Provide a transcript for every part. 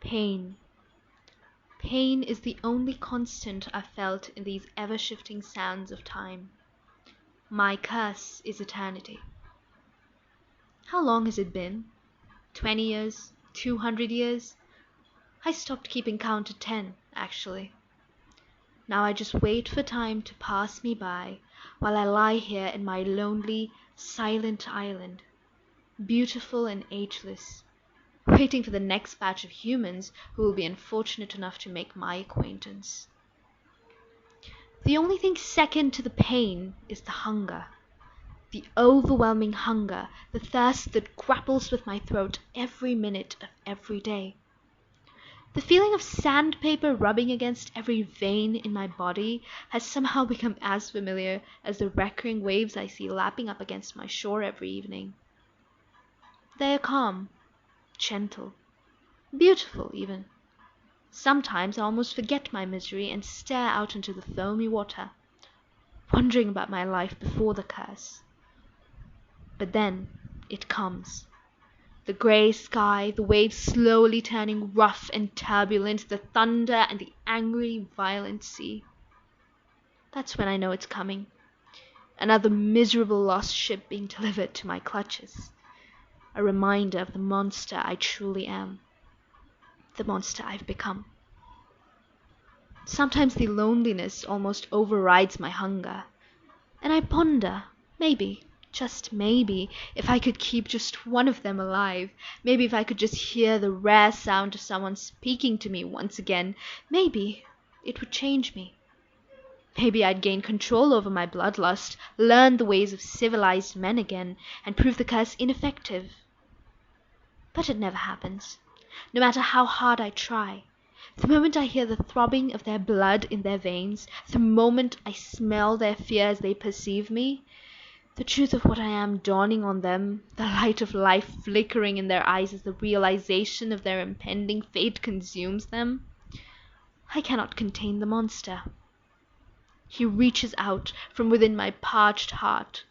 Pain. Pain is the only constant I've felt in these ever-shifting sands of time. My curse is eternity. How long has it been? 20 years? 200 years? I stopped keeping count at 10, actually. Now I just wait for time to pass me by while I lie here in my lonely, silent island, beautiful and ageless, waiting for the next batch of humans who will be unfortunate enough to make my acquaintance. The only thing second to the pain is the hunger. The overwhelming hunger, the thirst that grapples with my throat every minute of every day. The feeling of sandpaper rubbing against every vein in my body has somehow become as familiar as the recurring waves I see lapping up against my shore every evening. They are calm, gentle, beautiful even. Sometimes I almost forget my misery and stare out into the foamy water, wondering about my life before the curse. But then it comes. The grey sky, the waves slowly turning rough and turbulent, the thunder and the angry, violent sea. That's when I know it's coming. Another miserable lost ship being delivered to my clutches. A reminder of the monster I truly am. The monster I've become. Sometimes the loneliness almost overrides my hunger, and I ponder, maybe, just maybe, if I could keep just one of them alive, maybe if I could just hear the rare sound of someone speaking to me once again, maybe it would change me. Maybe I'd gain control over my bloodlust, learn the ways of civilized men again, and prove the curse ineffective. But it never happens, no matter how hard I try. The moment I hear the throbbing of their blood in their veins, the moment I smell their fear as they perceive me, the truth of what I am dawning on them, the light of life flickering in their eyes as the realization of their impending fate consumes them, I cannot contain the monster. He reaches out from within my parched heart,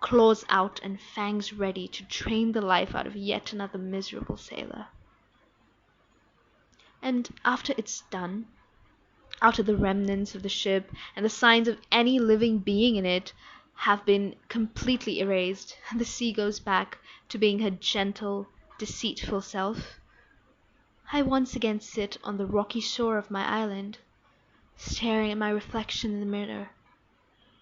claws out and fangs ready to drain the life out of yet another miserable sailor. And after it's done, after the remnants of the ship and the signs of any living being in it have been completely erased, and the sea goes back to being her gentle, deceitful self, I once again sit on the rocky shore of my island, staring at my reflection in the mirror,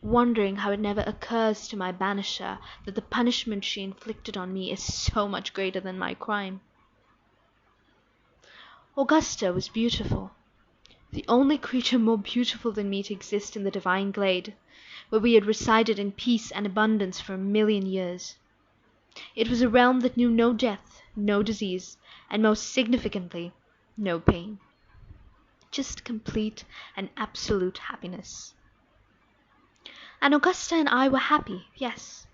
wondering how it never occurs to my banisher that the punishment she inflicted on me is so much greater than my crime. Augusta was beautiful, the only creature more beautiful than me to exist in the divine glade, where we had resided in peace and abundance for 1,000,000 years. It was a realm that knew no death, no disease, and most significantly, no pain. Just complete and absolute happiness. And Augusta and I were happy, yes.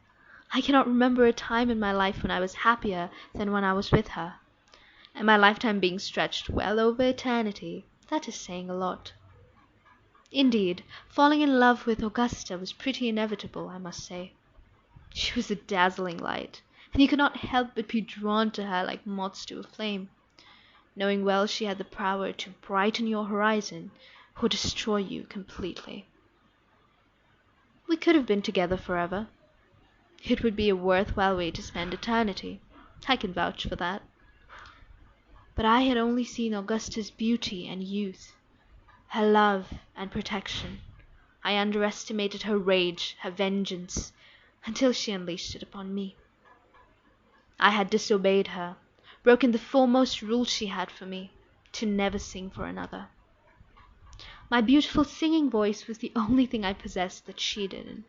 I cannot remember a time in my life when I was happier than when I was with her. And my lifetime being stretched well over eternity, that is saying a lot. Indeed, falling in love with Augusta was pretty inevitable, I must say. She was a dazzling light, and you could not help but be drawn to her like moths to a flame, knowing well she had the power to brighten your horizon or destroy you completely. We could have been together forever. It would be a worthwhile way to spend eternity. I can vouch for that. But I had only seen Augusta's beauty and youth, her love and protection. I underestimated her rage, her vengeance, until she unleashed it upon me. I had disobeyed her, broken the foremost rule she had for me, to never sing for another. My beautiful singing voice was the only thing I possessed that she didn't.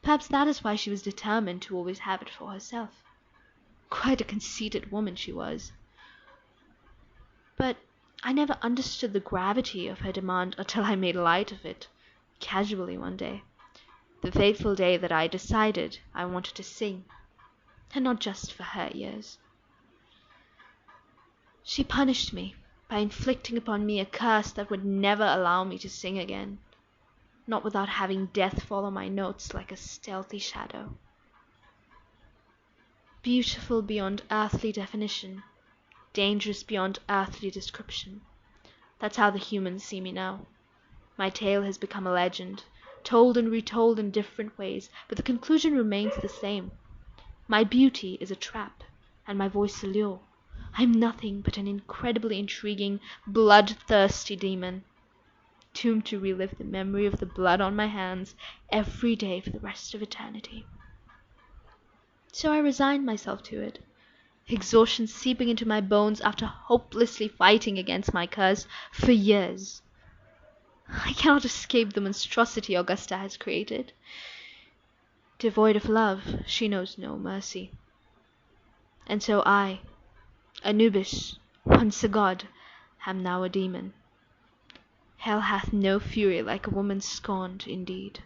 Perhaps that is why she was determined to always have it for herself. Quite a conceited woman she was. But I never understood the gravity of her demand until I made light of it, casually one day, the fateful day that I decided I wanted to sing, and not just for her ears. She punished me by inflicting upon me a curse that would never allow me to sing again, not without having death follow my notes like a stealthy shadow. Beautiful beyond earthly definition, dangerous beyond earthly description. That's how the humans see me now. My tale has become a legend, told and retold in different ways, but the conclusion remains the same. My beauty is a trap, and my voice a lure. I'm nothing but an incredibly intriguing, bloodthirsty demon, doomed to relive the memory of the blood on my hands every day for the rest of eternity. So I resigned myself to it, exhaustion seeping into my bones after hopelessly fighting against my curse for years. I cannot escape the monstrosity Augusta has created. Devoid of love, she knows no mercy. And so I, Anubis, once a god, am now a demon. Hell hath no fury like a woman scorned, indeed.